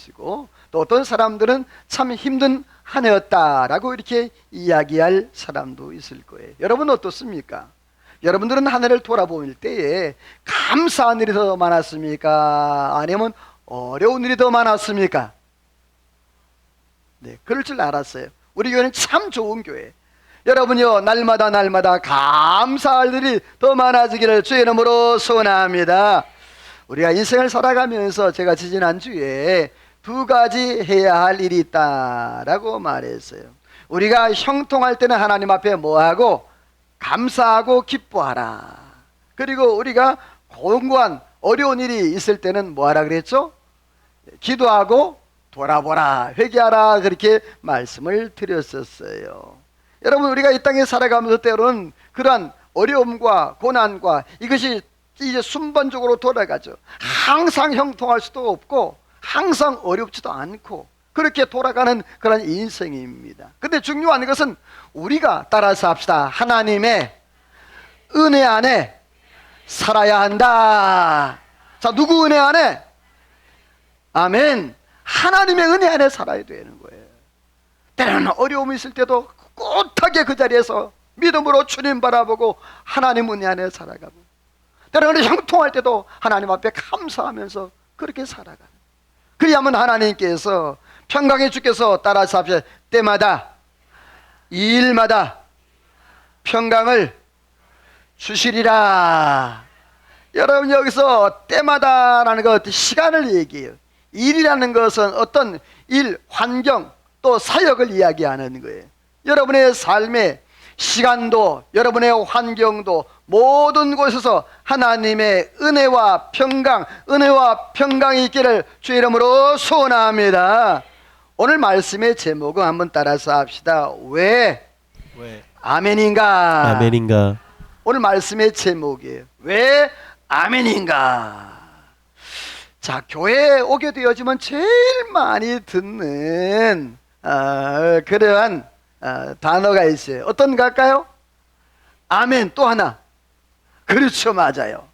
것이고, 또 어떤 사람들은 참 힘든 한 해였다라고 이렇게 이야기할 사람도 있을 거예요. 여러분 어떻습니까? 여러분들은 한 해를 돌아볼 때에 감사한 일이 더 많았습니까? 아니면 어려운 일이 더 많았습니까? 네, 그럴 줄 알았어요. 우리 교회는 참 좋은 교회. 여러분요, 날마다 감사할 일이 더 많아지기를 주의 이름으로 소원합니다. 우리가 인생을 살아가면서 제가 지지난주에 두 가지 해야 할 일이 있다라고 말했어요. 우리가 형통할 때는 하나님 앞에 뭐하고? 감사하고 기뻐하라. 그리고 우리가 공고한 어려운 일이 있을 때는 뭐하라 그랬죠? 기도하고 돌아보라, 회개하라, 그렇게 말씀을 드렸었어요. 여러분, 우리가 이 땅에 살아가면서 때로는 그러한 어려움과 고난과 이것이 이제 순번적으로 돌아가죠. 항상 형통할 수도 없고 항상 어렵지도 않고 그렇게 돌아가는 그런 인생입니다. 근데 중요한 것은 우리가 따라서 합시다. 하나님의 은혜 안에 살아야 한다. 자, 누구 은혜 안에? 아멘. 하나님의 은혜 안에 살아야 되는 거예요. 때로는 어려움이 있을 때도 꿋하게 그 자리에서 믿음으로 주님 바라보고 하나님 은혜 안에 살아가고, 때로는 형통할 때도 하나님 앞에 감사하면서 그렇게 살아가는, 그리하면 하나님께서 평강의 주께서 따라서 합시다. 때마다 일마다 평강을 주시리라. 여러분, 여기서 때마다라는 것, 시간을 얘기해요. 일이라는 것은 어떤 일, 환경, 또 사역을 이야기하는 거예요. 여러분의 삶의 시간도, 여러분의 환경도 모든 곳에서 하나님의 은혜와 평강이 있기를 주의 이름으로 소원합니다. 오늘 말씀의 제목은 한번 따라서 합시다. 왜 아멘인가? 아멘인가? 오늘 말씀의 제목이에요. 왜 아멘인가? 자, 교회에 오게 되어지면 제일 많이 듣는 그러한 단어가 있어요. 어떤 걸까요? 아멘. 또 하나. 그렇죠, 맞아요.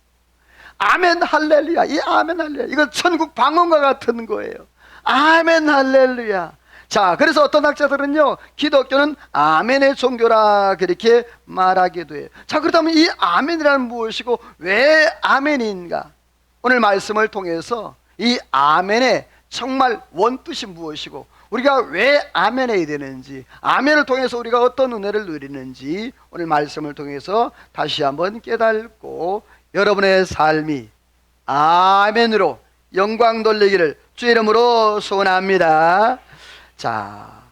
아멘 할렐루야. 이 아멘 할렐루야, 이거 천국 방언과 같은 거예요. 아멘 할렐루야. 자, 그래서 어떤 학자들은요, 기독교는 아멘의 종교라 그렇게 말하기도 해요. 자, 그렇다면 이 아멘이란 무엇이고 왜 아멘인가? 오늘 말씀을 통해서 이 아멘의 정말 원뜻이 무엇이고 우리가 왜 아멘해야 되는지, 아멘을 통해서 우리가 어떤 은혜를 누리는지 오늘 말씀을 통해서 다시 한번 깨닫고 여러분의 삶이 아멘으로 영광 돌리기를 주의 이름으로 소원합니다. 자,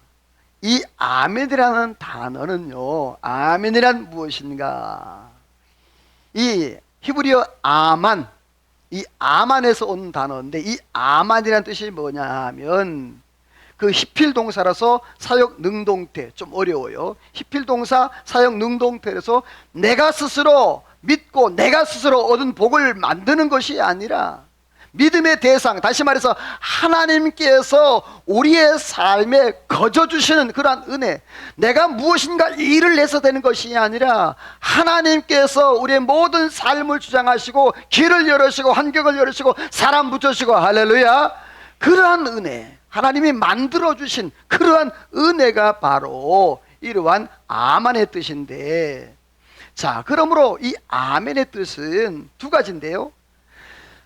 이 아멘이라는 단어는요, 아멘이란 무엇인가? 이 히브리어 아만, 이 아만에서 온 단어인데, 이 아만이라는 뜻이 뭐냐 하면 그 히필 동사라서 사역 능동태, 좀 어려워요. 히필 동사 사역 능동태에서 내가 스스로 믿고 내가 스스로 얻은 복을 만드는 것이 아니라 믿음의 대상, 다시 말해서 하나님께서 우리의 삶에 거저주시는 그러한 은혜, 내가 무엇인가 일을 해서 되는 것이 아니라 하나님께서 우리의 모든 삶을 주장하시고 길을 열으시고 환경을 열으시고 사람 붙여주시고, 할렐루야, 그러한 은혜, 하나님이 만들어주신 그러한 은혜가 바로 이러한 아멘의 뜻인데, 자, 그러므로 이 아멘의 뜻은 두 가지인데요,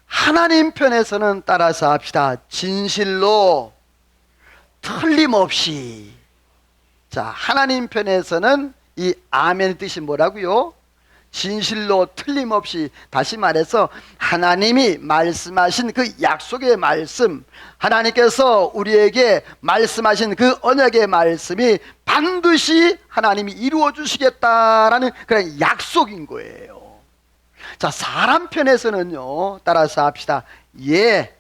하나님 편에서는 따라서 합시다. 진실로 틀림없이. 자, 하나님 편에서는 이 아멘의 뜻이 뭐라고요? 진실로 틀림없이. 다시 말해서 하나님이 말씀하신 그 약속의 말씀, 하나님께서 우리에게 말씀하신 그 언약의 말씀이 반드시 하나님이 이루어 주시겠다라는 그런 약속인 거예요. 자, 사람 편에서는요, 따라서 합시다. 예,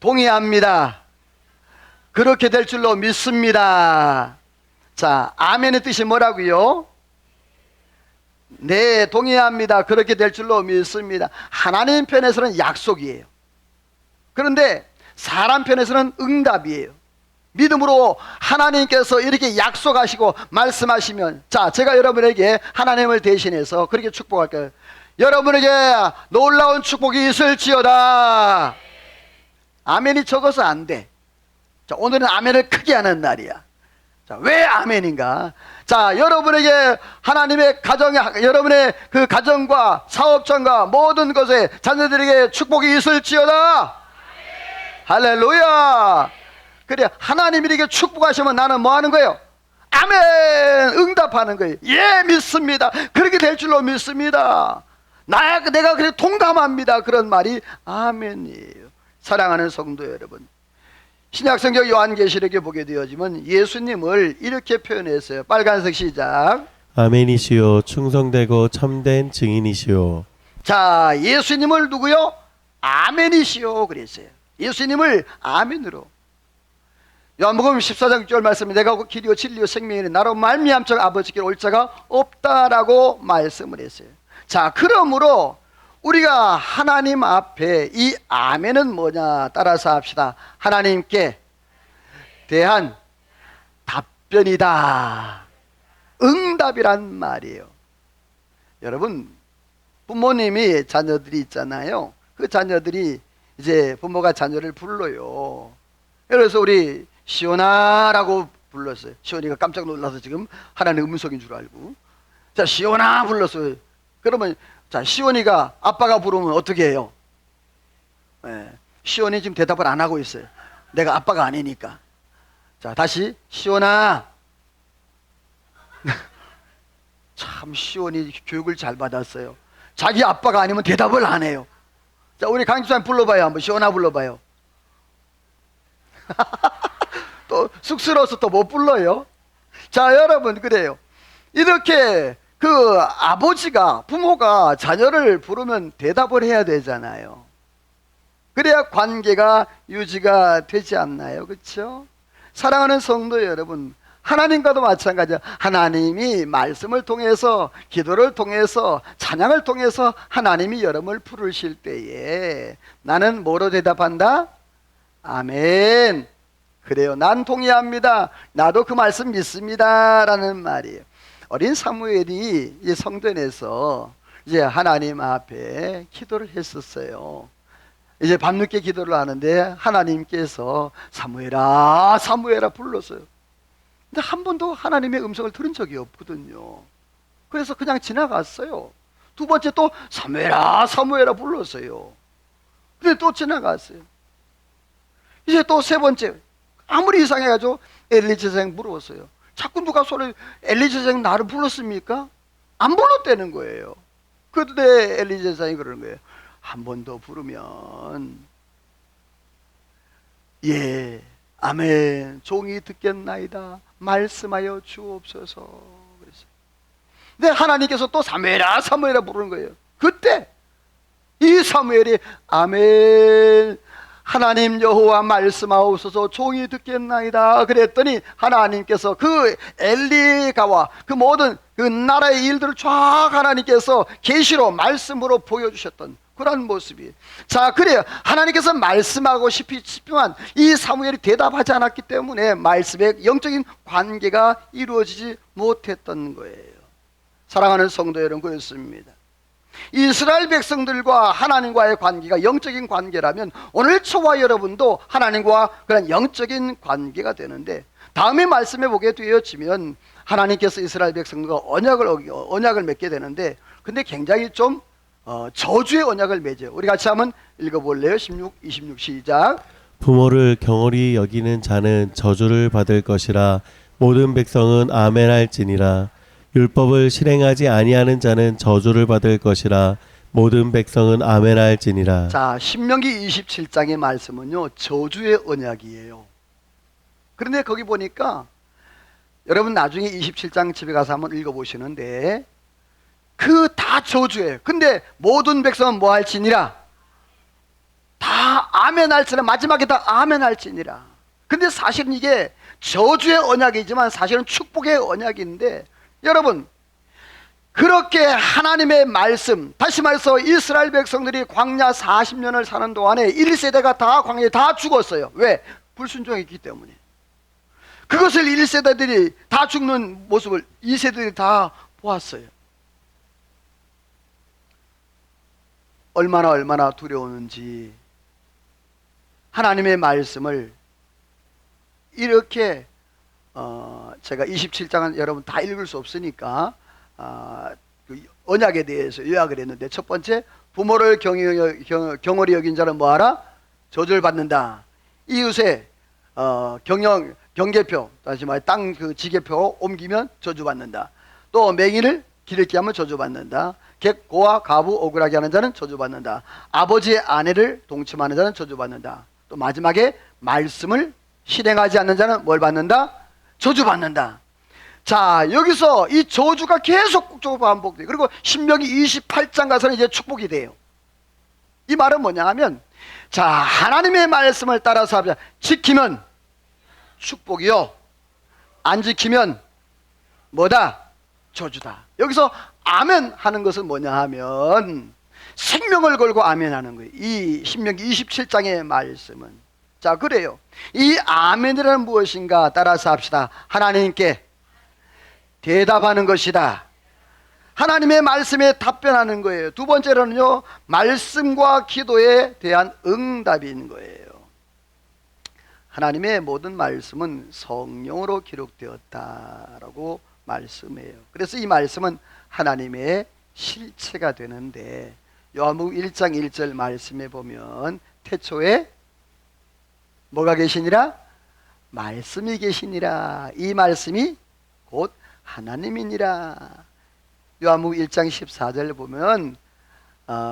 동의합니다. 그렇게 될 줄로 믿습니다. 자, 아멘의 뜻이 뭐라고요? 네, 동의합니다. 그렇게 될 줄로 믿습니다. 하나님 편에서는 약속이에요. 그런데 사람 편에서는 응답이에요. 믿음으로 하나님께서 이렇게 약속하시고 말씀하시면, 자, 제가 여러분에게 하나님을 대신해서 그렇게 축복할게요. 여러분에게 놀라운 축복이 있을지어다. 아멘이 적어서 안 돼. 자, 오늘은 아멘을 크게 하는 날이야. 자, 왜 아멘인가? 자, 여러분에게 하나님의 가정에, 여러분의 그 가정과 사업장과 모든 것에 자녀들에게 축복이 있을지어다. 할렐루야. 그래, 하나님이 이렇게 축복하시면 나는 뭐 하는 거예요? 아멘! 응답하는 거예요. 예, 믿습니다. 그렇게 될 줄로 믿습니다. 내가 그래 동감합니다. 그런 말이 아멘이에요. 사랑하는 성도 여러분, 신약성경 요한계시록에 보게 되어지면 예수님을 이렇게 표현했어요. 빨간색 시작. 아멘이시요 충성되고 참된 증인이시요. 자, 예수님을 누구요? 아멘이시요 그랬어요. 예수님을 아멘으로. 요한복음 14장 6절 말씀에 내가 길이요 진리요 생명이니 나로 말미암 자 아버지께 올 자가 없다라고 말씀을 했어요. 자, 그러므로 우리가 하나님 앞에 이 아멘은 뭐냐 따라서 합시다. 하나님께 대한 답변이다. 응답이란 말이에요. 여러분, 부모님이 자녀들이 있잖아요. 그 자녀들이 이제 부모가 자녀를 불러요. 그래서 우리 시온아라고 불렀어요. 시온이가 깜짝 놀라서 지금 하나님 음성인 줄 알고, 자, 시온아 불렀어요. 그러면 자, 시온이가 아빠가 부르면 어떻게 해요? 시온이 지금 대답을 안 하고 있어요. 내가 아빠가 아니니까. 자, 다시 시온아. 참 시온이 교육을 잘 받았어요. 자기 아빠가 아니면 대답을 안 해요. 자, 우리 강집사님 불러봐요. 한번 시온아 불러봐요. 또 쑥스러워서 또 못 불러요. 자, 여러분, 그래요. 이렇게 그 아버지가, 부모가 자녀를 부르면 대답을 해야 되잖아요. 그래야 관계가 유지가 되지 않나요? 그렇죠? 사랑하는 성도 여러분, 하나님과도 마찬가지야. 하나님이 말씀을 통해서, 기도를 통해서, 찬양을 통해서 하나님이 여러분을 부르실 때에 나는 뭐로 대답한다? 아멘. 그래요. 난 동의합니다. 나도 그 말씀 믿습니다. 라는 말이에요. 어린 사무엘이 이제 성전에서 이제 하나님 앞에 기도를 했었어요. 이제 밤늦게 기도를 하는데 하나님께서 사무엘아, 사무엘아 불렀어요. 근데 한 번도 하나님의 음성을 들은 적이 없거든요. 그래서 그냥 지나갔어요. 두 번째 또 사무엘아, 사무엘아 불렀어요. 근데 또 지나갔어요. 이제 또 세 번째, 아무리 이상해가지고 엘리 제사장 물어봤어요. 자꾸 누가 소리, 엘리 제사장 나를 불렀습니까? 안 불렀다는 거예요. 그때 엘리 제사장이 그러는 거예요. 한 번 더 부르면 예, 아멘, 종이 듣겠나이다. 말씀하여 주옵소서. 그랬어요. 근데 하나님께서 또 사무엘아, 사무엘아 부르는 거예요. 그때 이 사무엘이 아멘, 하나님 여호와 말씀하옵소서, 종이 듣겠나이다 그랬더니 하나님께서 그 엘리가와 그 모든 그 나라의 일들을 쫙 하나님께서 계시로 말씀으로 보여주셨던 그런 모습이. 자, 그래요. 하나님께서 말씀하고 싶지만 이 사무엘이 대답하지 않았기 때문에 말씀의 영적인 관계가 이루어지지 못했던 거예요. 사랑하는 성도 여러분, 그렇습니다. 이스라엘 백성들과 하나님과의 관계가 영적인 관계라면 오늘 저와 여러분도 하나님과 그런 영적인 관계가 되는데, 다음에 말씀해 보게 되어지면 하나님께서 이스라엘 백성들과 언약을 맺게 되는데, 근데 굉장히 좀 저주의 언약을 맺어요. 우리 같이 한번 읽어볼래요? 16, 26 시작. 부모를 경홀히 여기는 자는 저주를 받을 것이라. 모든 백성은 아멘할지니라. 율법을 실행하지 아니하는 자는 저주를 받을 것이라. 모든 백성은 아멘할지니라. 자, 신명기 27장의 말씀은요, 저주의 언약이에요. 그런데 거기 보니까 여러분 나중에 27장 집에 가서 한번 읽어보시는데 그 다 저주예요. 근데 모든 백성은 뭐 할지니라? 다 아멘할지니라. 마지막에 다 아멘할지니라. 근데 사실은 이게 저주의 언약이지만 사실은 축복의 언약인데, 여러분, 그렇게 하나님의 말씀, 다시 말해서 이스라엘 백성들이 광야 40년을 사는 동안에 1세대가 다 광야에 다 죽었어요. 왜? 불순종했기 때문에. 그것을 1세대들이 다 죽는 모습을 2세대들이 다 보았어요. 얼마나 두려웠는지. 하나님의 말씀을 이렇게 제가 27장은 여러분 다 읽을 수 없으니까 그 언약에 대해서 요약을 했는데, 첫 번째, 부모를 경홀히 여긴 자는 뭐하라? 저주를 받는다. 이웃의 경계표, 다시 말해 땅 그 지계표 옮기면 저주받는다. 또 맹인을 기르게 하면 저주받는다. 객고와 가부 억울하게 하는 자는 저주받는다. 아버지의 아내를 동침하는 자는 저주받는다. 또 마지막에 말씀을 실행하지 않는 자는 뭘 받는다? 저주받는다. 자, 여기서 이 저주가 계속 국적으로 반복돼요. 그리고 신명기 28장 가서는 이제 축복이 돼요. 이 말은 뭐냐 하면, 자, 하나님의 말씀을 따라서 합시다. 지키면 축복이요, 안 지키면 뭐다? 저주다. 여기서 아멘 하는 것은 뭐냐 하면 생명을 걸고 아멘 하는 거예요. 이 신명기 27장의 말씀은. 자, 그래요. 이 아멘이라는 무엇인가 따라서 합시다. 하나님께 대답하는 것이다. 하나님의 말씀에 답변하는 거예요. 두 번째로는요, 말씀과 기도에 대한 응답인 거예요. 하나님의 모든 말씀은 성령으로 기록되었다라고 말씀해요. 그래서 이 말씀은 하나님의 실체가 되는데, 요한복음 1장 1절 말씀에 보면 태초에 뭐가 계시니라? 말씀이 계시니라. 이 말씀이 곧 하나님이니라. 요한복음 1장 14절 보면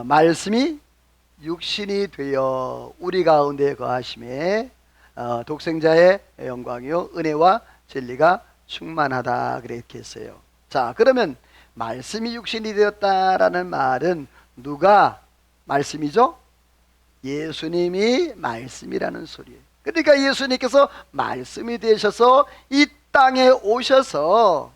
말씀이 육신이 되어 우리 가운데 거하심에 독생자의 영광이요 은혜와 진리가 충만하다 그렇게 했어요. 자, 그러면 말씀이 육신이 되었다라는 말은 누가 말씀이죠? 예수님이 말씀이라는 소리예요. 그러니까 예수님께서 말씀이 되셔서 이 땅에 오셔서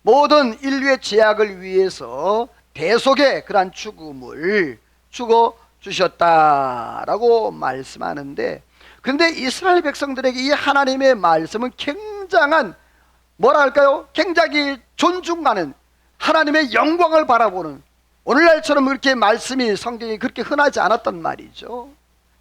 모든 인류의 죄악을 위해서 대속의 그러한 죽음을 죽어 주셨다라고 말씀하는데, 그런데 이스라엘 백성들에게 이 하나님의 말씀은 굉장한 뭐랄까요? 굉장히 존중하는, 하나님의 영광을 바라보는, 오늘날처럼 그렇게 말씀이 성경이 그렇게 흔하지 않았단 말이죠.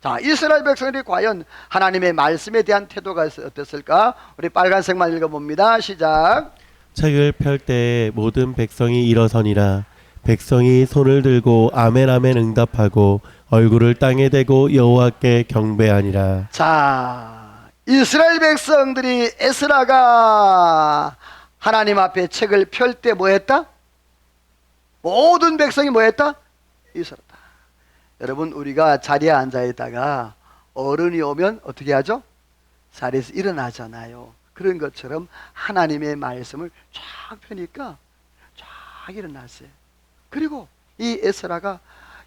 자, 이스라엘 백성들이 과연 하나님의 말씀에 대한 태도가 어땠을까? 우리 빨간색만 읽어봅니다. 시작. 책을 펼 때에 모든 백성이 일어서니라. 백성이 손을 들고 아멘 아멘 응답하고 얼굴을 땅에 대고 여호와께 경배하니라. 자, 이스라엘 백성들이 에스라가 하나님 앞에 책을 펼 때 뭐 했다? 모든 백성이 뭐 했다? 일어섰다. 여러분, 우리가 자리에 앉아 있다가 어른이 오면 어떻게 하죠? 자리에서 일어나잖아요. 그런 것처럼 하나님의 말씀을 쫙 펴니까 쫙 일어났어요. 그리고 이 에스라가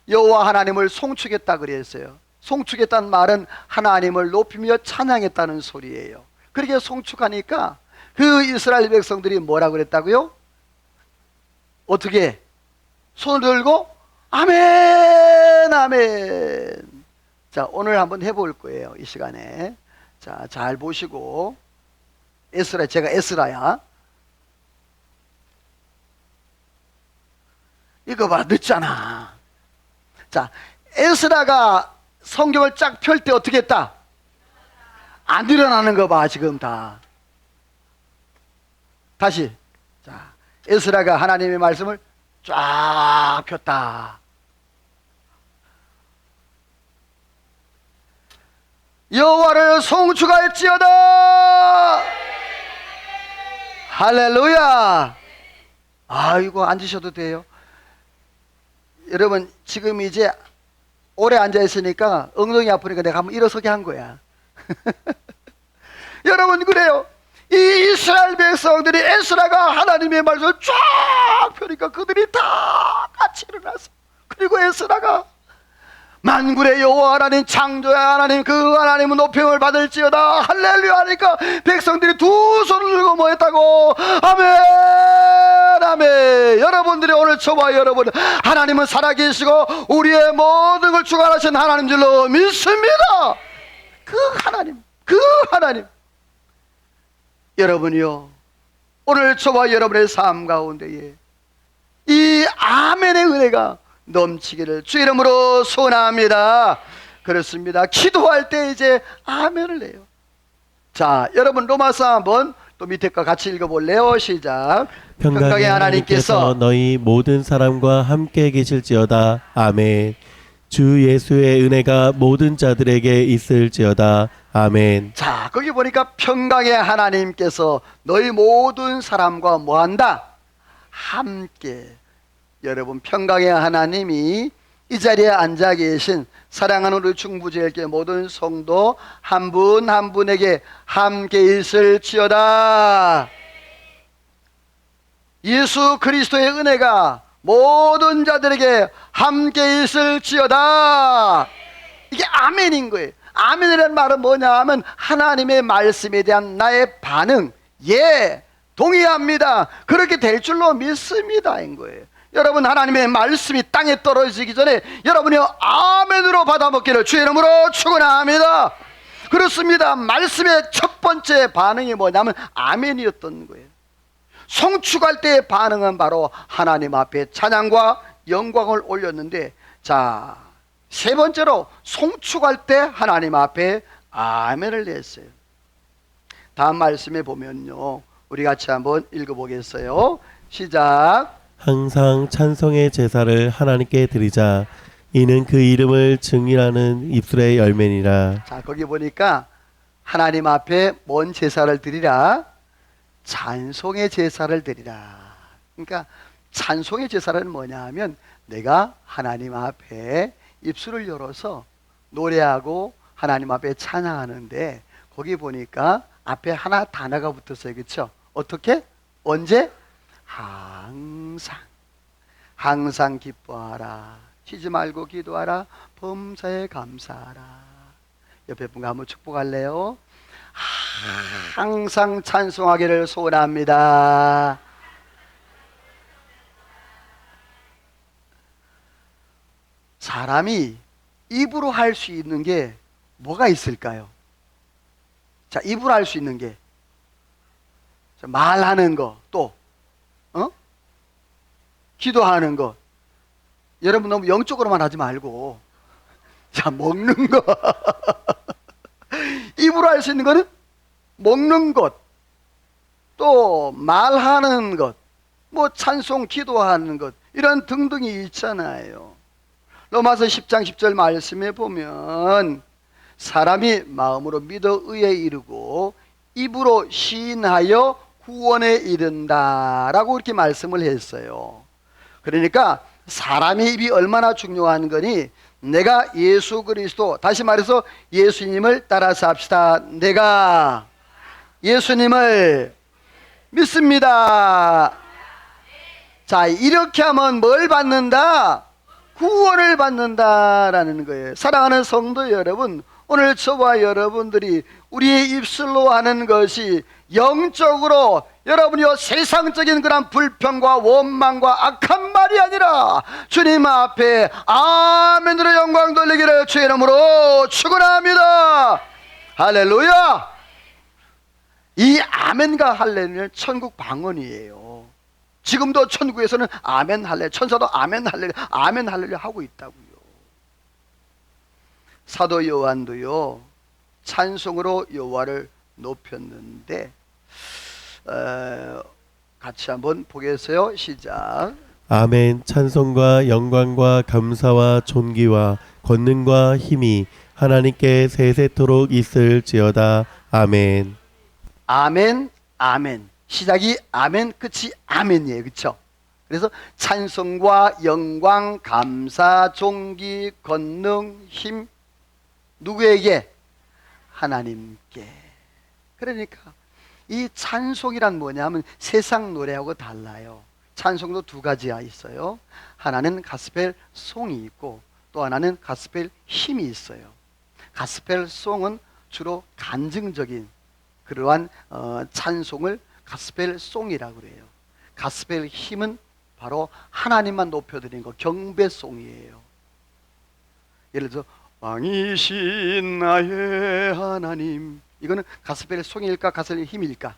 여호와 하나님을 송축했다 그랬어요. 송축했다는 말은 하나님을 높이며 찬양했다는 소리예요. 그렇게 송축하니까 그 이스라엘 백성들이 뭐라고 그랬다고요? 어떻게? 손을 들고 아멘 아멘. 자, 오늘 한번 해볼 거예요, 이 시간에. 자, 잘 보시고. 에스라, 제가 에스라야. 이거 봐, 늦잖아. 자, 에스라가 성경을 쫙 펼 때 어떻게 했다? 안 일어나는 거 봐, 지금 다. 다시. 자, 에스라가 하나님의 말씀을 쫙 폈다. 여호와를 송축할지어다. 할렐루야. 아이고, 앉으셔도 돼요. 여러분, 지금 이제 오래 앉아 있으니까 엉덩이 아프니까 내가 한번 일어서게 한 거야. 여러분, 그래요. 이 이스라엘 백성들이 에스라가 하나님의 말씀을 쫙 펴니까 그들이 다 같이 일어나서, 그리고 에스라가 만군의 여호와 하나님, 창조의 하나님, 그 하나님은 높임을 받을지어다 할렐루야 하니까 백성들이 두 손을 들고 뭐 했다고? 아멘 아멘. 여러분들이 오늘 저와 여러분, 하나님은 살아계시고 우리의 모든 걸 주관하신 하나님 줄로 믿습니다. 그 하나님 여러분이요, 오늘 저와 여러분의 삶 가운데에 이 아멘의 은혜가 넘치기를 주 이름으로 소원합니다. 그렇습니다. 기도할 때 이제 아멘을 해요. 자, 여러분 로마서 한번 또 밑에 거 같이 읽어볼래요? 시작. 평강의 하나님께서 너희 모든 사람과 함께 계실지어다. 아멘. 주 예수의 은혜가 모든 자들에게 있을지어다. 아멘. 자, 거기 보니까 평강의 하나님께서 너희 모든 사람과 뭐한다? 함께. 여러분, 평강의 하나님이 이 자리에 앉아 계신 사랑하는 우리 중부제일교회 모든 성도 한 분 한 분에게 함께 있을지어다. 예수 그리스도의 은혜가 모든 자들에게 함께 있을지어다. 이게 아멘인 거예요. 아멘이라는 말은 뭐냐 하면 하나님의 말씀에 대한 나의 반응, 예, 동의합니다, 그렇게 될 줄로 믿습니다 인 거예요. 여러분, 하나님의 말씀이 땅에 떨어지기 전에 여러분이 아멘으로 받아먹기를 주의 이름으로 축원합니다. 그렇습니다. 말씀의 첫 번째 반응이 뭐냐면 아멘이었던 거예요. 송축할 때의 반응은 바로 하나님 앞에 찬양과 영광을 올렸는데, 자, 세 번째로 송축할 때 하나님 앞에 아멘을 냈어요. 다음 말씀에 보면요, 우리 같이 한번 읽어보겠어요. 시작. 항상 찬송의 제사를 하나님께 드리자. 이는 그 이름을 증인하는 입술의 열매니라. 자, 거기 보니까 하나님 앞에 뭔 제사를 드리라? 찬송의 제사를 드리라. 그러니까 찬송의 제사는 뭐냐 하면 내가 하나님 앞에 입술을 열어서 노래하고 하나님 앞에 찬양하는데, 거기 보니까 앞에 하나 단어가 붙었어요. 그렇죠? 어떻게? 언제? 항상 기뻐하라. 쉬지 말고 기도하라. 범사에 감사하라. 옆에 분과 한번 축복할래요? 항상 찬송하기를 소원합니다. 사람이 입으로 할 수 있는 게 뭐가 있을까요? 자, 입으로 할 수 있는 게 말하는 거, 또 기도하는 것. 여러분 너무 영적으로만 하지 말고, 자, 먹는 거. 입으로 할 수 있는 거는 먹는 것, 또 말하는 것, 뭐 찬송 기도하는 것, 이런 등등이 있잖아요. 로마서 10장 10절 말씀에 보면 사람이 마음으로 믿어 의에 이르고 입으로 시인하여 구원에 이른다 라고 이렇게 말씀을 했어요. 그러니까 사람의 입이 얼마나 중요한 거니, 내가 예수 그리스도, 다시 말해서 예수님을 따라서 합시다. 내가 예수님을 믿습니다. 자, 이렇게 하면 뭘 받는다? 구원을 받는다라는 거예요. 사랑하는 성도 여러분, 오늘 저와 여러분들이 우리의 입술로 하는 것이 영적으로 여러분이요 세상적인 그런 불평과 원망과 악한 말이 아니라 주님 앞에 아멘으로 영광 돌리기를 주의 이름으로 축원합니다. 할렐루야. 이 아멘과 할렐루야는 천국 방언이에요. 지금도 천국에서는 아멘 할렐루야, 천사도 아멘 할렐루야, 아멘 할렐루야 하고 있다고요. 사도 요한도요 찬송으로 여호와를 높였는데, 같이 한번 보겠어요. 시작. 아멘. 찬송과 영광과 감사와 존귀와 권능과 힘이 하나님께 세세토록 있을지어다. 아멘. 아멘, 아멘. 시작이 아멘, 끝이 아멘이에요. 그렇죠? 그래서 찬송과 영광, 감사, 존귀, 권능, 힘, 누구에게? 하나님께. 그러니까 이 찬송이란 뭐냐면 세상 노래하고 달라요. 찬송도 두 가지가 있어요. 하나는 가스펠 송이 있고 또 하나는 가스펠 힘이 있어요. 가스펠 송은 주로 간증적인 그러한 찬송을 가스펠 송이라고 그래요. 가스펠 힘은 바로 하나님만 높여드리는 거, 경배송이에요. 예를 들어서 왕이신 나의 하나님, 이거는 가스펠 송일까 가스펠 힘일까?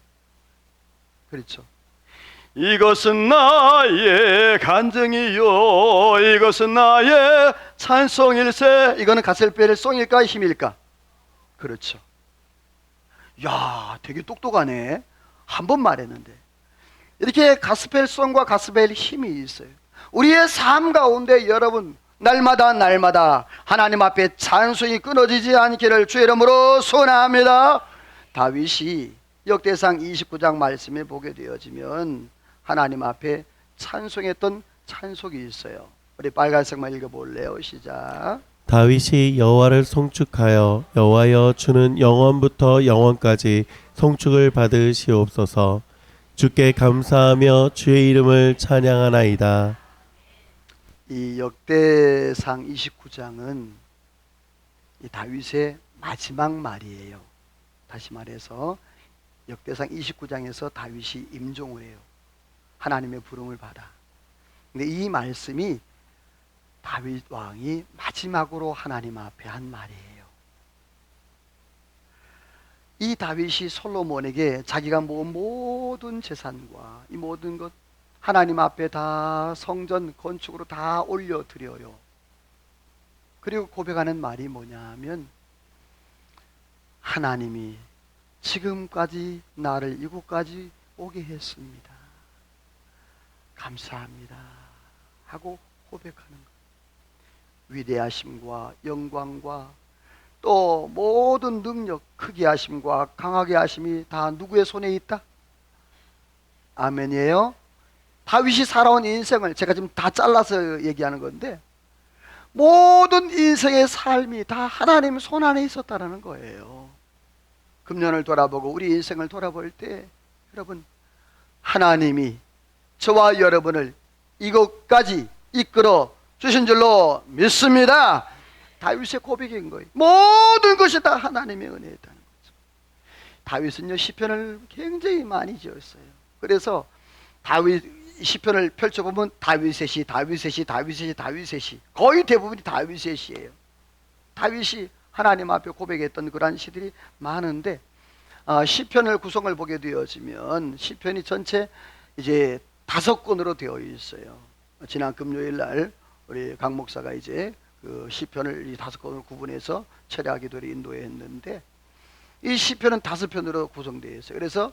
그렇죠. 이것은 나의 간증이요 이것은 나의 찬송일세. 이거는 가스펠의 송일까 힘일까? 그렇죠. 야, 되게 똑똑하네. 한 번 말했는데. 이렇게 가스펠송과 가스펠 힘이 있어요. 우리의 삶 가운데 여러분 날마다 하나님 앞에 찬송이 끊어지지 않기를 주의 이름으로 소원합니다. 다윗이 역대상 29장 말씀에 보게 되어지면 하나님 앞에 찬송했던 찬송이 있어요. 우리 빨간색만 읽어볼래요? 시작. 다윗이 여호와를 송축하여 여호와여 주는 영원부터 영원까지 송축을 받으시옵소서. 주께 감사하며 주의 이름을 찬양하나이다. 이 역대상 29장은 이 다윗의 마지막 말이에요. 다시 말해서 역대상 29장에서 다윗이 임종을 해요. 하나님의 부름을 받아. 근데 이 말씀이 다윗 왕이 마지막으로 하나님 앞에 한 말이에요. 이 다윗이 솔로몬에게 자기가 모은 모든 재산과 이 모든 것 하나님 앞에 다 성전 건축으로 다 올려드려요. 그리고 고백하는 말이 뭐냐면 하나님이 지금까지 나를 이곳까지 오게 했습니다. 감사합니다 하고 고백하는 것. 위대하심과 영광과 또 모든 능력, 크게 하심과 강하게 하심이 다 누구의 손에 있다? 아멘이에요. 다윗이 살아온 인생을 제가 지금 다 잘라서 얘기하는 건데 모든 인생의 삶이 다 하나님 손 안에 있었다는 거예요. 금년을 돌아보고 우리 인생을 돌아볼 때 여러분 하나님이 저와 여러분을 이것까지 이끌어 주신 줄로 믿습니다. 다윗의 고백인 거예요. 모든 것이 다 하나님의 은혜였다는 거죠. 다윗은요 시편을 굉장히 많이 지었어요. 그래서 다윗 시편을 펼쳐보면 다윗의 시 거의 대부분이 다윗의 시예요. 다윗이 하나님 앞에 고백했던 그러한 시들이 많은데 시편을 구성을 보게 되어지면 시편이 전체 이제 5권으로 되어 있어요. 지난 금요일 날 우리 강 목사가 이제 그 시편을 이 5권으로 구분해서 철야기도를 인도했는데 이 시편은 5편으로 구성되어 있어요. 그래서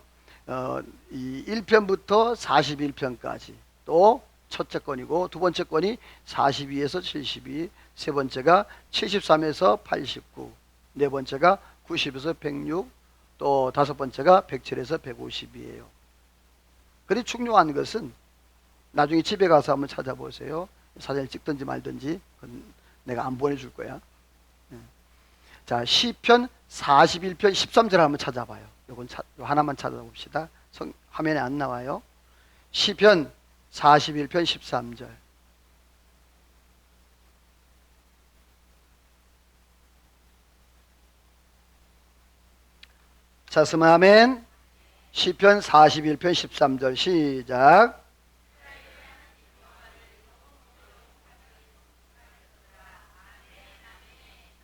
이 1편부터 41편까지 또 첫째 권이고 두 번째 권이 42에서 72, 세 번째가 73에서 89, 네 번째가 90에서 106, 또 다섯 번째가 107에서 150이에요. 그리 중요한 것은 나중에 집에 가서 한번 찾아보세요. 사진을 찍든지 말든지 그건 내가 안 보내줄 거야. 자, 시편 41편 13절 한번 찾아봐요. 요건 하나만 찾아봅시다. 화면에 안 나와요. 시편 41편 13절. 자, 쓰면 아멘. 시편 41편 13절 시작.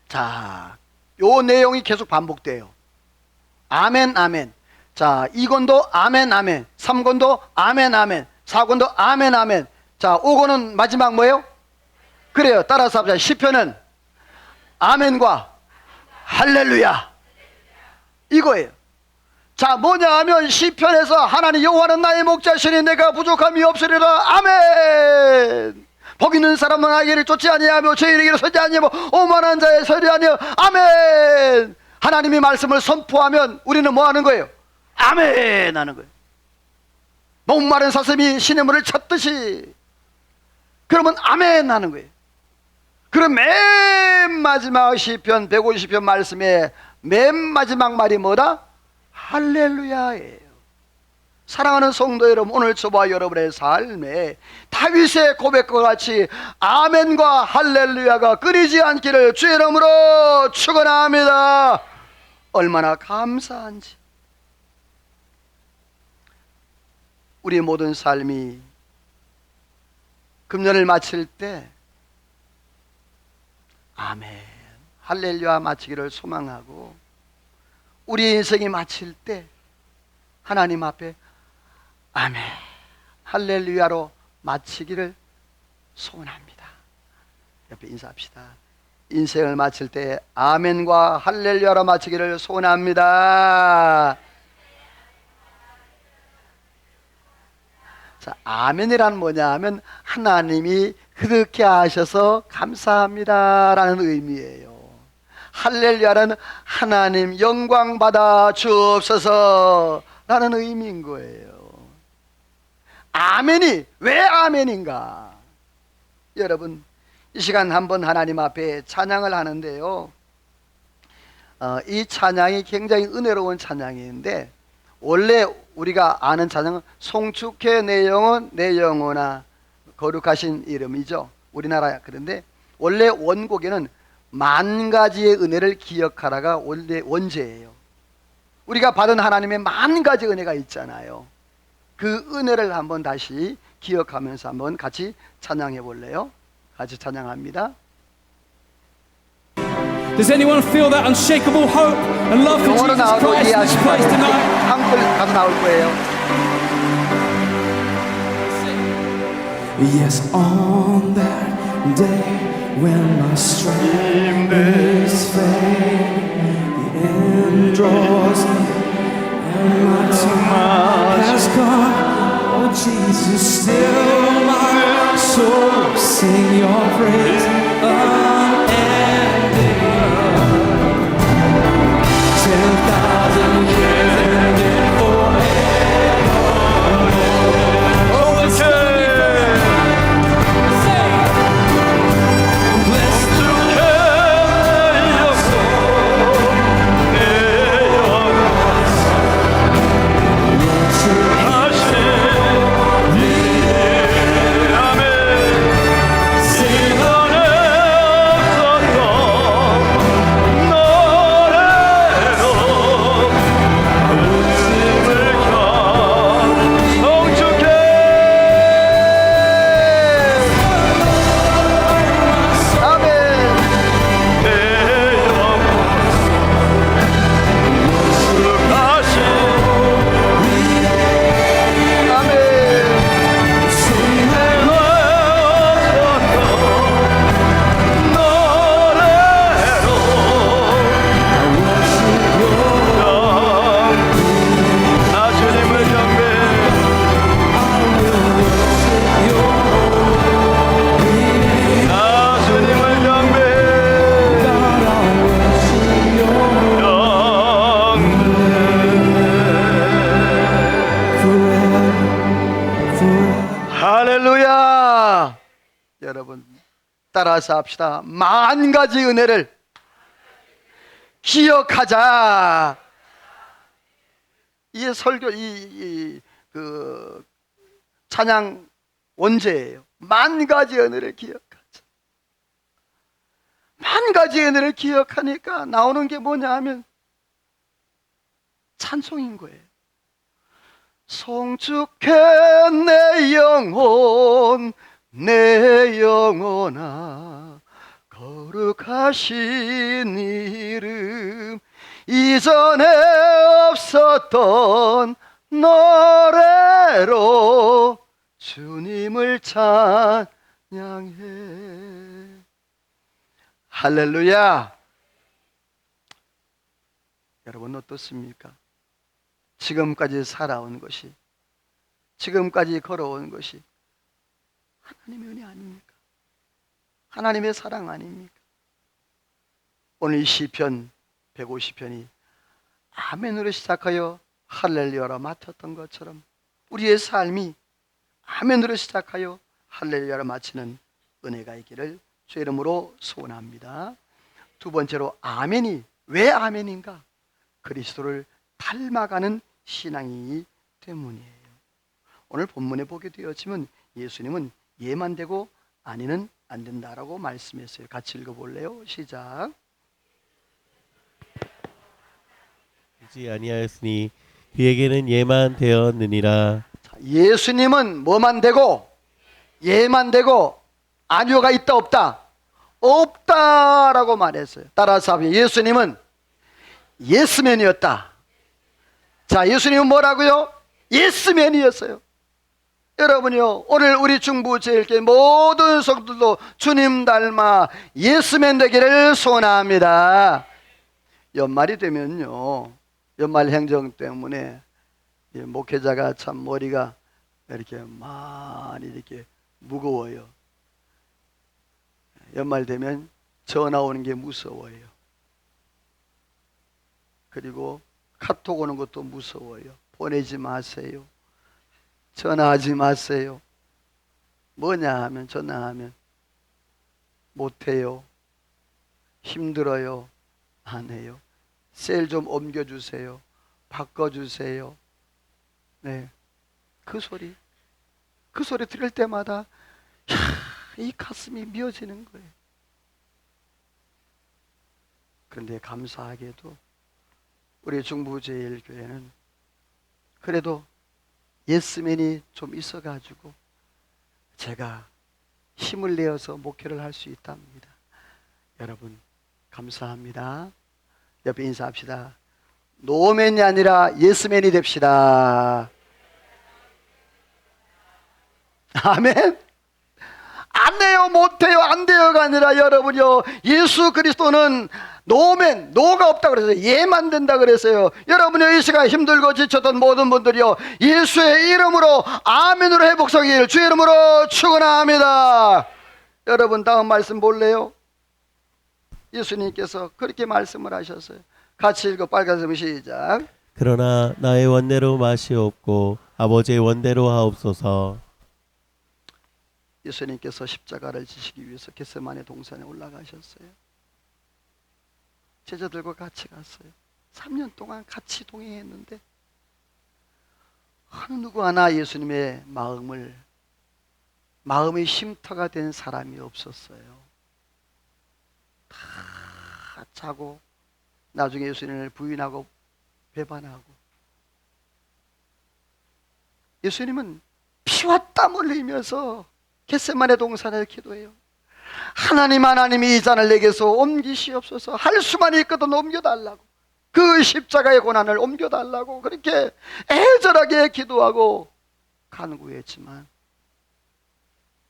자, 요 내용이 계속 반복돼요. 아멘 아멘. 자, 2권도 아멘 아멘, 3권도 아멘 아멘, 4권도 아멘 아멘. 자, 5권은 마지막 뭐예요? 그래요, 따라서 합시다. 시편은 아멘과 할렐루야 이거예요. 자, 뭐냐 하면 시편에서 하나님 여호와는 나의 목자시니 내가 부족함이 없으리라. 아멘. 복 있는 사람은 아기를 쫓지 아니하며 죄인의 길을 서지 아니하며 오만한 자의 서리 아니하며 아멘. 하나님이 말씀을 선포하면 우리는 뭐 하는 거예요? 아멘 하는 거예요. 목마른 사슴이 시냇물을 찾듯이 그러면 아멘 하는 거예요. 그럼 맨 마지막 시편 150편 말씀에 맨 마지막 말이 뭐다? 할렐루야예요. 사랑하는 성도 여러분, 오늘 저와 여러분의 삶에 다윗의 고백과 같이 아멘과 할렐루야가 끊이지 않기를 주의 이름으로 축원합니다. 얼마나 감사한지. 우리 모든 삶이 금년을 마칠 때 아멘 할렐루야 마치기를 소망하고, 우리 인생이 마칠 때 하나님 앞에 아멘 할렐루야로 마치기를 소원합니다. 옆에 인사합시다. 인생을 마칠 때 아멘과 할렐루야로 마치기를 소원합니다. 자, 아멘이란 뭐냐 하면 하나님이 그렇게 하셔서 감사합니다라는 의미예요. 할렐루야는 하나님 영광 받아 주옵소서라는 의미인 거예요. 아멘이 왜 아멘인가? 여러분, 이 시간 한번 하나님 앞에 찬양을 하는데요, 이 찬양이 굉장히 은혜로운 찬양인데, 원래 우리가 아는 찬양은 송축해 내 영혼 내 영혼아 거룩하신 이름이죠. 우리나라. 그런데 원래 원곡에는 만 가지의 은혜를 기억하라가 원래 원제예요. 우리가 받은 하나님의 만 가지 은혜가 있잖아요. 그 은혜를 한번 다시 기억하면서 한번 같이 찬양해 볼래요? 같이 찬양합니다. Does anyone feel that unshakable hope and love for 영어로 Jesus 나와도 Christ in this 이해하실 place 거예요. tonight? 한글 가서 나올 거예요. Yes, on that day when my strength is failing, the end draws near and my time has come. Oh, Jesus, still my soul sing your praise unending. 10,000 years and then forever. Oh, it's 할렐루야! 여러분 따라서 합시다. 만 가지 은혜를 기억하자. 이게 설교 그 찬양 원제예요. 만 가지 은혜를 기억하자. 만 가지 은혜를 기억하니까 나오는 게 뭐냐 하면 찬송인 거예요. 송축해 내 영혼 내 영혼아 거룩하신 이름 이전에 없었던 노래로 주님을 찬양해. 할렐루야. 여러분 어떻습니까? 지금까지 살아온 것이, 지금까지 걸어온 것이 하나님의 은혜 아닙니까? 하나님의 사랑 아닙니까? 오늘 시편 150편이 아멘으로 시작하여 할렐루야로 마쳤던 것처럼 우리의 삶이 아멘으로 시작하여 할렐루야로 마치는 은혜가 있기를 주 이름으로 소원합니다. 두 번째로 아멘이 왜 아멘인가? 그리스도를 닮아가는 신앙이기 때문이에요. 오늘 본문에 보게 되었지만 예수님은 예만 되고 아니는 안 된다라고 말씀했어요. 같이 읽어볼래요? 시작. 되지 아니하였으니 그에게는 예만 되었느니라. 예수님은 뭐만 되고 예만 되고 아니오가 있다 없다? 없다라고 말했어요. 따라서 하면 예수님은 예스맨이었다. 자, 예수님은 뭐라고요? 예스맨이었어요. 여러분요, 오늘 우리 중부제일교회 모든 성도들도 주님 닮아 예수맨 되기를 소원합니다. 연말이 되면요, 연말 행정 때문에 목회자가 참 머리가 이렇게 많이 이렇게 무거워요. 연말 되면 전화 오는 게 무서워요. 그리고 카톡 오는 것도 무서워요. 보내지 마세요. 전화하지 마세요. 뭐냐 하면, 전화하면 못해요, 힘들어요, 안 해요. 셀 좀 옮겨주세요, 바꿔주세요. 네, 그 소리 들을 때마다 이 가슴이 미어지는 거예요. 그런데 감사하게도 우리 중부제일교회는 그래도 예스맨이 좀 있어가지고 제가 힘을 내어서 목회를 할 수 있답니다. 여러분 감사합니다. 옆에 인사합시다. 노맨이 아니라 예스맨이 됩시다. 아멘. 안 돼요, 못해요, 안 돼요가 아니라 여러분요, 예수 그리스도는 노맨, 노가 없다 그랬어요. 예만 된다 그랬어요. 여러분요, 이 시간 힘들고 지쳤던 모든 분들이요, 예수의 이름으로 아멘으로 회복하기를 주의 이름으로 축원합니다. 여러분 다음 말씀 볼래요? 예수님께서 그렇게 말씀을 하셨어요. 같이 읽어. 빨간색 시작. 그러나 나의 원대로 맛이 없고 아버지의 원대로 하옵소서. 예수님께서 십자가를 지시기 위해서 겟세마네 동산에 올라가셨어요. 제자들과 같이 갔어요. 3년 동안 같이 동행했는데 어느 누구 하나 예수님의 마음의 쉼터가 된 사람이 없었어요. 다 자고 나중에 예수님을 부인하고 배반하고. 예수님은 피와 땀을 흘리면서 겟세마네 동산에 기도해요. 하나님이 이 잔을 내게서 옮기시옵소서. 할 수만 있거든 옮겨달라고, 그 십자가의 고난을 옮겨달라고 그렇게 애절하게 기도하고 간구했지만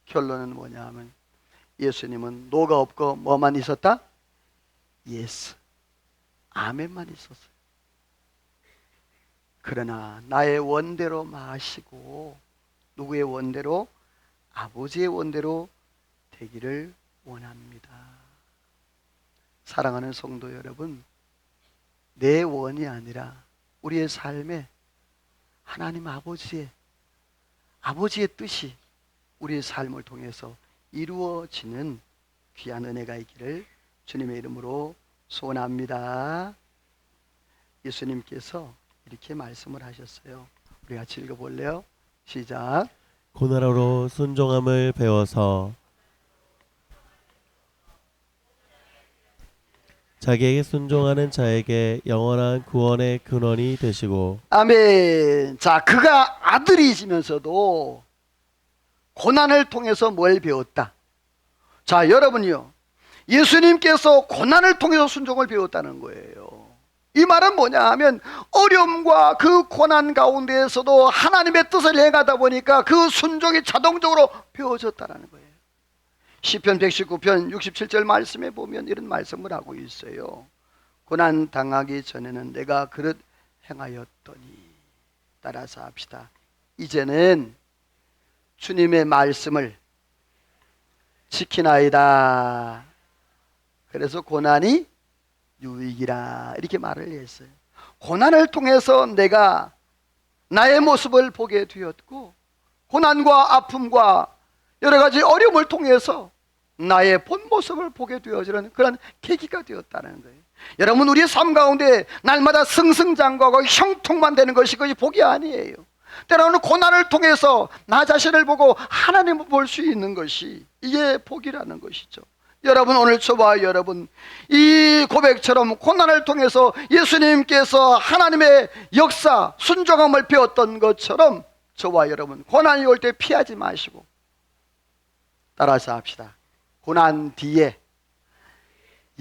결론은 뭐냐 하면 예수님은 노가 없고 뭐만 있었다? 예스, 아멘만 있었어요. 그러나 나의 원대로 마시고, 누구의 원대로? 아버지의 원대로 되기를 원합니다. 사랑하는 성도 여러분, 내 원이 아니라 우리의 삶에 하나님 아버지의 뜻이 우리의 삶을 통해서 이루어지는 귀한 은혜가 있기를 주님의 이름으로 소원합니다. 예수님께서 이렇게 말씀을 하셨어요. 우리 같이 읽어볼래요? 시작. 고난으로 순종함을 배워서 자기에게 순종하는 자에게 영원한 구원의 근원이 되시고. 아멘. 자, 그가 아들이시면서도 고난을 통해서 뭘 배웠다? 자, 여러분요, 예수님께서 고난을 통해서 순종을 배웠다는 거예요. 이 말은 뭐냐 하면 어려움과 그 고난 가운데에서도 하나님의 뜻을 행하다 보니까 그 순종이 자동적으로 배워졌다는 거예요. 시편 119편 67절 말씀에 보면 이런 말씀을 하고 있어요. 고난 당하기 전에는 내가 그릇 행하였더니. 따라서 합시다. 이제는 주님의 말씀을 지키나이다. 그래서 고난이 유익이라 이렇게 말을 했어요. 고난을 통해서 내가 나의 모습을 보게 되었고, 고난과 아픔과 여러 가지 어려움을 통해서 나의 본 모습을 보게 되어지는 그런 계기가 되었다는 거예요. 여러분, 우리의 삶 가운데 날마다 승승장구하고 형통만 되는 것이 그것이 복이 아니에요. 때로는 고난을 통해서 나 자신을 보고 하나님을 볼 수 있는 것이, 이게 복이라는 것이죠. 여러분, 오늘 저와 여러분, 이 고백처럼 고난을 통해서 예수님께서 하나님의 역사, 순종함을 배웠던 것처럼 저와 여러분, 고난이 올 때 피하지 마시고 따라서 합시다. 고난 뒤에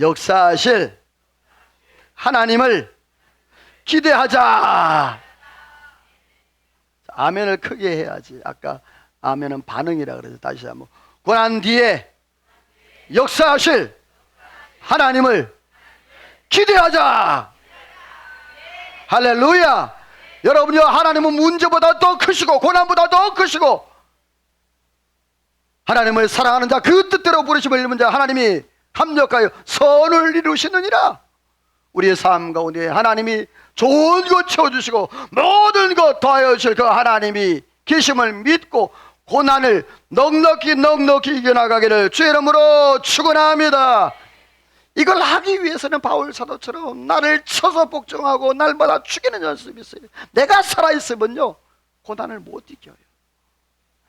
역사하실 하나님을 기대하자. 아멘을 크게 해야지. 아까 아멘은 반응이라 그러죠. 다시 한번. 고난 뒤에 역사하실 하나님을 기대하자. 할렐루야. 여러분요, 하나님은 문제보다 더 크시고 고난보다 더 크시고, 하나님을 사랑하는 자, 그 뜻대로 부르심을 입은 자 하나님이 합력하여 선을 이루시느니라. 우리의 삶 가운데 하나님이 좋은 것 채워주시고 모든 것 더하여 주실 그 하나님이 계심을 믿고 고난을 넉넉히 이겨나가기를 주의 이름으로 축원합니다. 이걸 하기 위해서는 바울 사도처럼 나를 쳐서 복종하고 날마다 죽이는 연습이 있어요. 내가 살아있으면요, 고난을 못 이겨요.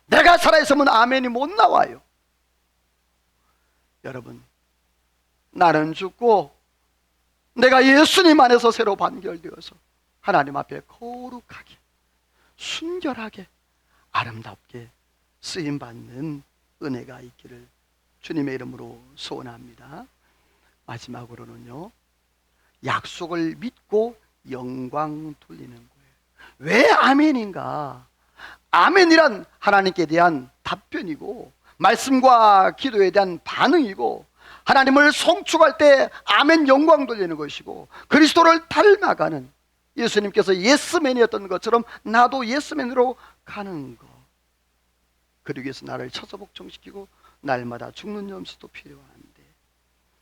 내가 살아있으면 아멘이 못 나와요. 여러분, 나는 죽고 내가 예수님 안에서 새로 반결되어서 하나님 앞에 거룩하게, 순결하게, 아름답게 쓰임받는 은혜가 있기를 주님의 이름으로 소원합니다. 마지막으로는요, 약속을 믿고 영광 돌리는 거예요. 왜 아멘인가? 아멘이란 하나님께 대한 답변이고 말씀과 기도에 대한 반응이고, 하나님을 송축할 때 아멘 영광 돌리는 것이고, 그리스도를 닮아가는, 예수님께서 예스맨이었던 것처럼 나도 예스맨으로 가는 것, 그러기 위해서 나를 쳐서 복종시키고 날마다 죽는 염소도 필요한데,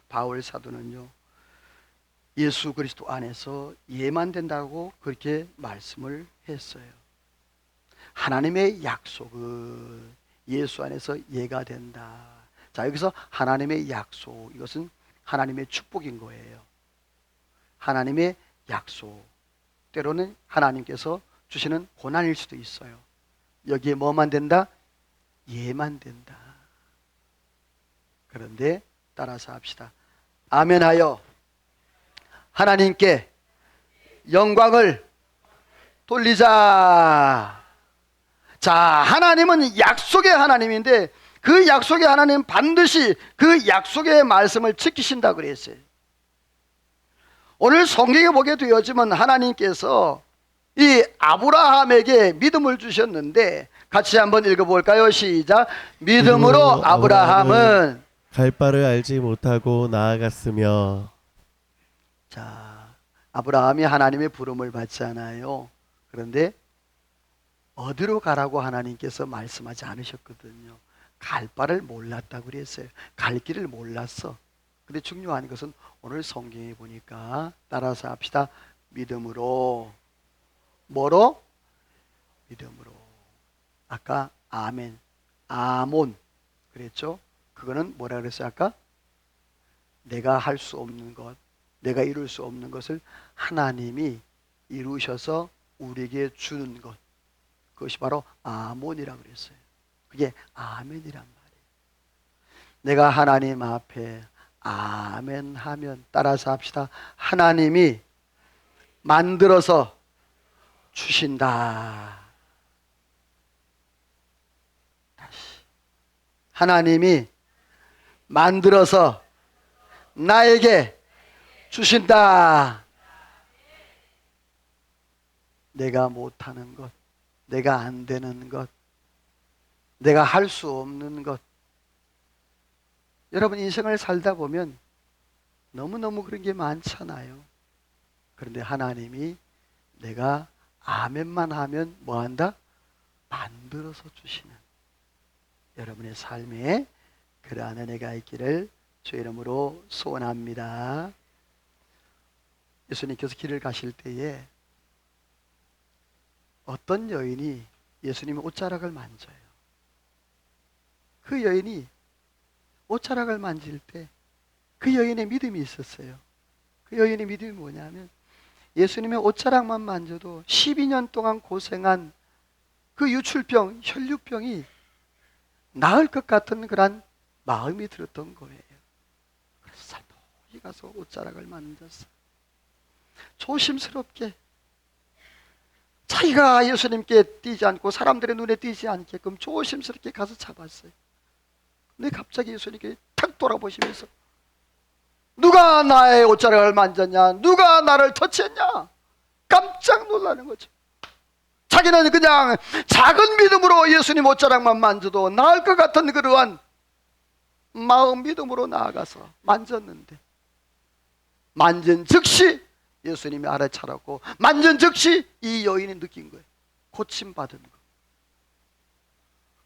바울 사도는요, 예수 그리스도 안에서 예만 된다고 그렇게 말씀을 했어요. 하나님의 약속은 예수 안에서 예가 된다. 자, 여기서 하나님의 약속, 이것은 하나님의 축복인 거예요. 하나님의 약속, 때로는 하나님께서 주시는 고난일 수도 있어요. 여기에 뭐만 된다? 예만 된다. 그런데 따라서 합시다. 아멘하여 하나님께 영광을 돌리자. 자, 하나님은 약속의 하나님인데 그 약속의 하나님 반드시 그 약속의 말씀을 지키신다 그랬어요. 오늘 성경에 보게 되었지만 하나님께서 이 아브라함에게 믿음을 주셨는데, 같이 한번 읽어볼까요? 시작. 믿음으로 아브라함은 갈 바를 알지 못하고 나아갔으며. 자, 아브라함이 하나님의 부름을 받잖아요. 그런데 어디로 가라고 하나님께서 말씀하지 않으셨거든요. 갈 바를 몰랐다고 그랬어요. 갈 길을 몰랐어. 근데 중요한 것은 오늘 성경에 보니까, 따라서 합시다. 믿음으로. 뭐로? 믿음으로. 아까 아멘, 아몬 그랬죠? 그거는 뭐라 그랬어요 아까? 내가 할 수 없는 것, 내가 이룰 수 없는 것을 하나님이 이루셔서 우리에게 주는 것, 그것이 바로 아몬이라고 그랬어요. 그게 아멘이란 말이에요. 내가 하나님 앞에 아멘 하면, 따라서 합시다. 하나님이 만들어서 주신다. 다시. 하나님이 만들어서 나에게 주신다. 내가 못하는 것, 내가 안 되는 것, 내가 할 수 없는 것. 여러분, 인생을 살다 보면 너무너무 그런 게 많잖아요. 그런데 하나님이 내가 아멘만 하면 뭐한다? 만들어서 주시는 여러분의 삶에 그러한 은혜가 있기를 주의 이름으로 소원합니다. 예수님께서 길을 가실 때에 어떤 여인이 예수님의 옷자락을 만져요. 그 여인이 옷자락을 만질 때 그 여인의 믿음이 있었어요. 그 여인의 믿음이 뭐냐면, 예수님의 옷자락만 만져도 12년 동안 고생한 그 유출병, 혈류병이 나을 것 같은 그런 마음이 들었던 거예요. 그래서 살포시 가서 옷자락을 만졌어요. 조심스럽게, 자기가 예수님께 띄지 않고 사람들의 눈에 띄지 않게끔 조심스럽게 가서 잡았어요. 근데 갑자기 예수님께 탁 돌아보시면서, 누가 나의 옷자락을 만졌냐? 누가 나를 터치했냐? 깜짝 놀라는 거죠. 자기는 그냥 작은 믿음으로 예수님 옷자락만 만져도 나을 것 같은 그러한 마음 믿음으로 나아가서 만졌는데, 만진 즉시 예수님이 알아차렸고, 만진 즉시 이 여인이 느낀 거예요. 고침받은 거.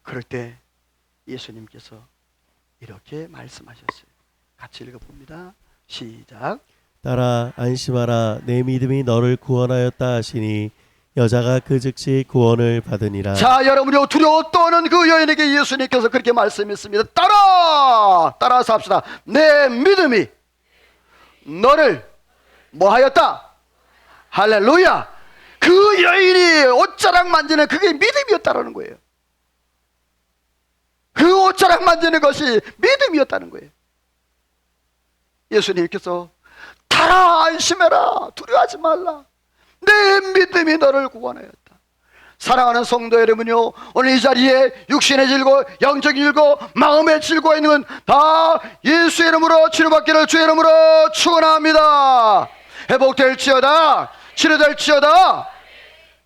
그럴 때 예수님께서 이렇게 말씀하셨어요. 같이 읽어봅니다. 시작. 따라 안심하라, 내 믿음이 너를 구원하였다 하시니 여자가 그 즉시 구원을 받으니라. 자, 여러분이 두려워 떠는 그 여인에게 예수님께서 그렇게 말씀했습니다. 따라서 합시다. 내 믿음이 너를 뭐하였다? 할렐루야. 그 여인이 옷자락 만지는 그게 믿음이었다는 거예요. 그 옷자락 만지는 것이 믿음이었다는 거예요. 예수님께서 타라, 안심해라, 두려워하지 말라, 내 믿음이 너를 구원하였다. 사랑하는 성도 여러분요, 오늘 이 자리에 육신의 질고 영적인 질고 마음의 질고가 있는 건 다 예수의 이름으로 치료받기를 주의 이름으로 축원합니다. 회복될지어다, 치료될지어다.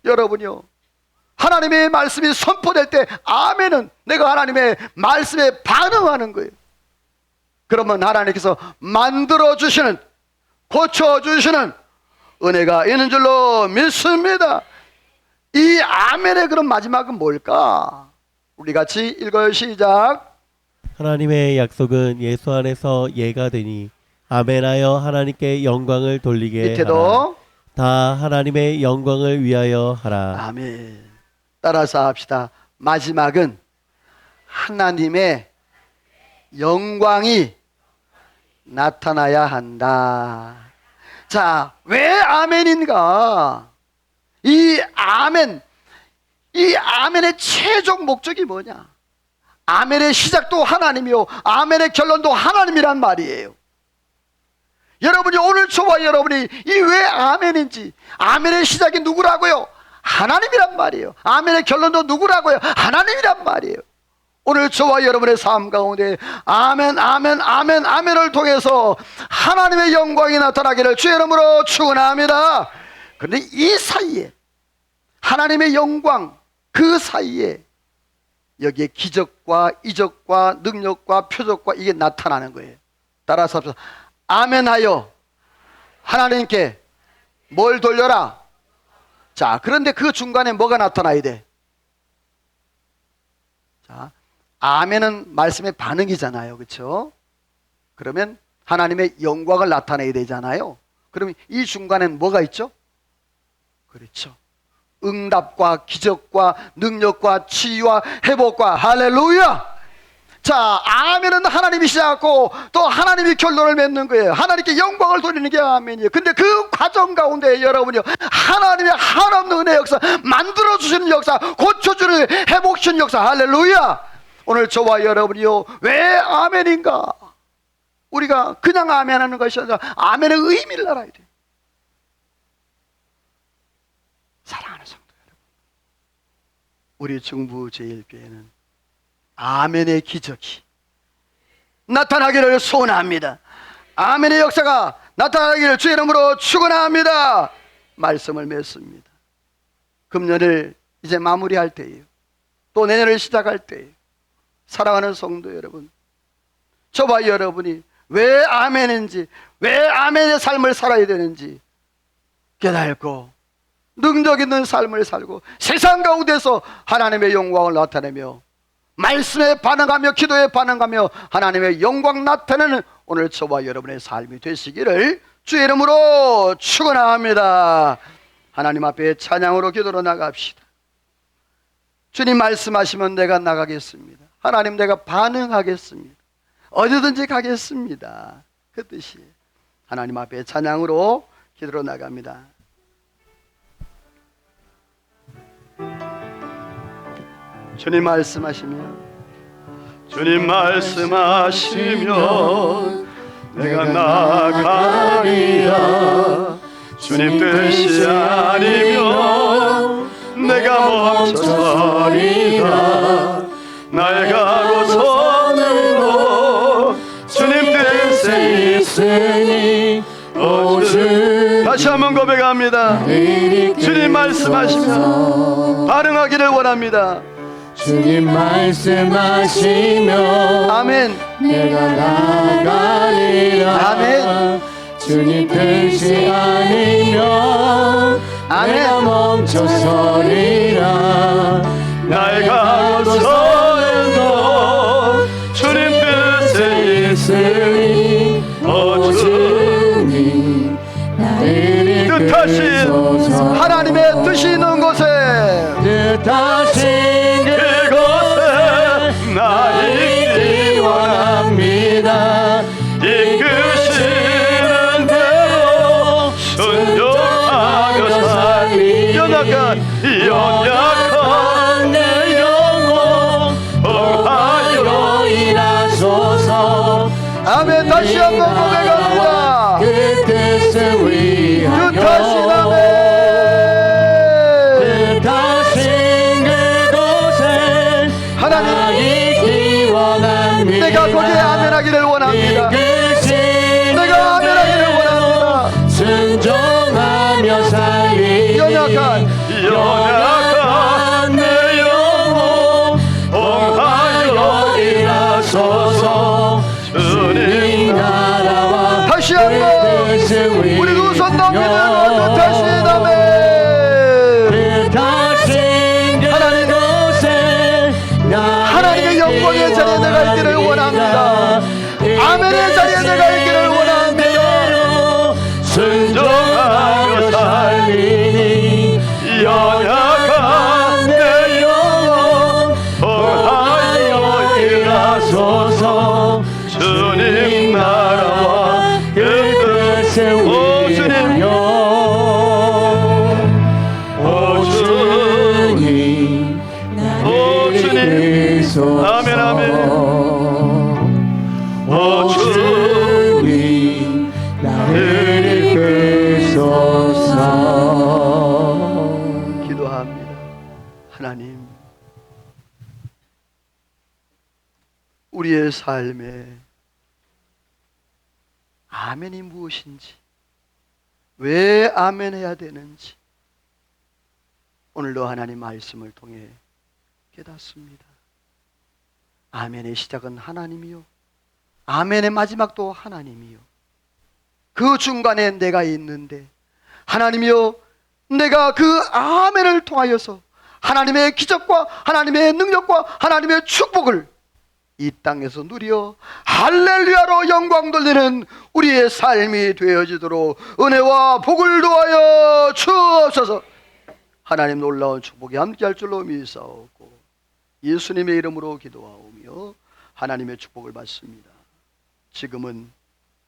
여러분요, 하나님의 말씀이 선포될 때 아멘은 내가 하나님의 말씀에 반응하는 거예요. 그러면 하나님께서 만들어주시는, 고쳐주시는 은혜가 있는 줄로 믿습니다. 이 아멘의 그런 마지막은 뭘까? 우리 같이 읽어요. 시작. 하나님의 약속은 예수 안에서 예가 되니 아멘하여 하나님께 영광을 돌리게 하라. 밑에도 다 하나님의 영광을 위하여 하라. 아멘. 따라서 합시다. 마지막은 하나님의 영광이 나타나야 한다. 자, 왜 아멘인가? 이 아멘의 최종 목적이 뭐냐? 아멘의 시작도 하나님이요, 아멘의 결론도 하나님이란 말이에요. 여러분이 오늘 저와 여러분이 이 왜 아멘인지, 아멘의 시작이 누구라고요? 하나님이란 말이에요. 아멘의 결론도 누구라고요? 하나님이란 말이에요. 오늘 저와 여러분의 삶 가운데 아멘, 아멘, 아멘, 아멘을 통해서 하나님의 영광이 나타나기를 주의 이름으로 축원합니다. 그런데 이 사이에 하나님의 영광, 그 사이에 여기에 기적과 이적과 능력과 표적과 이게 나타나는 거예요. 따라서 합시다. 아멘하여 하나님께 뭘 돌려라? 자, 그런데 그 중간에 뭐가 나타나야 돼? 자, 아멘은 말씀의 반응이잖아요. 그렇죠? 그러면 하나님의 영광을 나타내야 되잖아요. 그러면 이 중간엔 뭐가 있죠? 그렇죠. 응답과 기적과 능력과 치유와 회복과 할렐루야. 자, 아멘은 하나님이 시작하고 또 하나님이 결론을 맺는 거예요. 하나님께 영광을 돌리는 게 아멘이에요. 근데 그 과정 가운데 여러분요, 하나님의 한없는 은혜 역사, 만들어주시는 역사, 고쳐주는, 회복시키는 역사, 할렐루야. 오늘 저와 여러분이요, 왜 아멘인가? 우리가 그냥 아멘하는 것이 아니라 아멘의 의미를 알아야 돼요. 사랑하는 성도 여러분, 우리 중부제일교회는 아멘의 기적이 나타나기를 소원합니다. 아멘의 역사가 나타나기를 주의 이름으로 축원합니다. 말씀을 맺습니다. 금년을 이제 마무리할 때예요. 또 내년을 시작할 때예요. 사랑하는 성도 여러분, 저와 여러분이 왜 아멘인지, 왜 아멘의 삶을 살아야 되는지 깨닫고 능력 있는 삶을 살고 세상 가운데서 하나님의 영광을 나타내며 말씀에 반응하며 기도에 반응하며 하나님의 영광 나타내는 오늘 저와 여러분의 삶이 되시기를 주의 이름으로 축원합니다. 하나님 앞에 찬양으로 기도로 나갑시다. 주님 말씀하시면 내가 나가겠습니다. 하나님, 내가 반응하겠습니다. 어디든지 가겠습니다. 그 뜻이에요. 하나님 앞에 찬양으로 기도로 나갑니다. 주님 말씀하시면, 주님 말씀하시면 내가 나가리라. 주님 뜻이 아니면 내가 멈춰서리라. 나의 가고선으로 주님 뜻에 있으니 다시 한번 고백합니다. 주님 말씀하시면 반응하기를 원합니다. 주님 말씀하시면 아멘. 내가 나가리라. 아멘. 주님 뜻이 아니면 아멘. 내가 멈춰서리라. 날 가로서는 주님 뜻에 있으니 주님 나를 뜻하신 이끌소서. 하나님의 뜻이 있는 곳에 뜻하신 그곳에 나 있기 원합니다. 이끄시는 대로 순종하며 살리 연약한 내 영혼 응하여 일하소서. 아멘. 다시 한번 고백합니다. 그 뜻을 위하여 뜻하신 아멘. 뜻하신 그곳에 하나님, 나 있기 원합니다. 내가 거기에 아멘하기를 원합니다. 내가 아멘하기를 원합니다. 순종하며 살리 연약한 내 영혼 응하여 일하소서. 주님 나라와 다시 한번 우리 두 손 넘기는 뜻하신 아멘. 하나님의 영광의 자리에 내가 있기를 원합니다. 아멘의 자리에 내가 있기를 원합니다. 순종하며 살리니 연약한 내 영혼 응하여 일하소서. 주님 나라와 그 뜻을 오 주님, 위하여 오 주님 오 주님. 아멘, 아멘. 오 주님 나를 이끌소서. 기도합니다. 하나님, 우리의 삶에 아멘이 무엇인지, 왜 아멘해야 되는지 오늘도 하나님 말씀을 통해 깨닫습니다. 아멘의 시작은 하나님이요, 아멘의 마지막도 하나님이요, 그 중간에 내가 있는데 하나님이요, 내가 그 아멘을 통하여서 하나님의 기적과 하나님의 능력과 하나님의 축복을 이 땅에서 누려 할렐루야로 영광 돌리는 우리의 삶이 되어지도록 은혜와 복을 도하여 주옵소서. 하나님 놀라운 축복이 함께할 줄로 믿사옵고 예수님의 이름으로 기도하오며 하나님의 축복을 받습니다. 지금은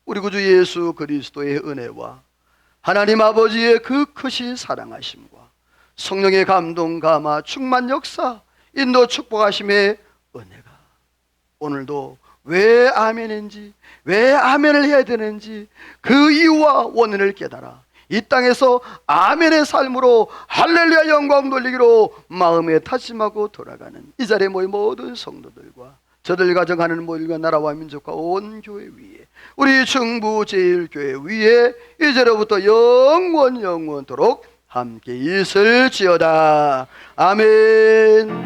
우리 구주 예수 그리스도의 은혜와 하나님 아버지의 그 크신 사랑하심과 성령의 감동 감화 충만 역사 인도 축복하심의 은혜가 오늘도 왜 아멘인지, 왜 아멘을 해야 되는지 그 이유와 원인을 깨달아 이 땅에서 아멘의 삶으로 할렐루야 영광 돌리기로 마음에 다짐하고 돌아가는 이 자리에 모인 모든 성도들과 저들 가정하는 모일과 나라와 민족과 온 교회 위에 우리 충부제일교회 위에 이제로부터 영원토록 함께 있을지어다. 아멘.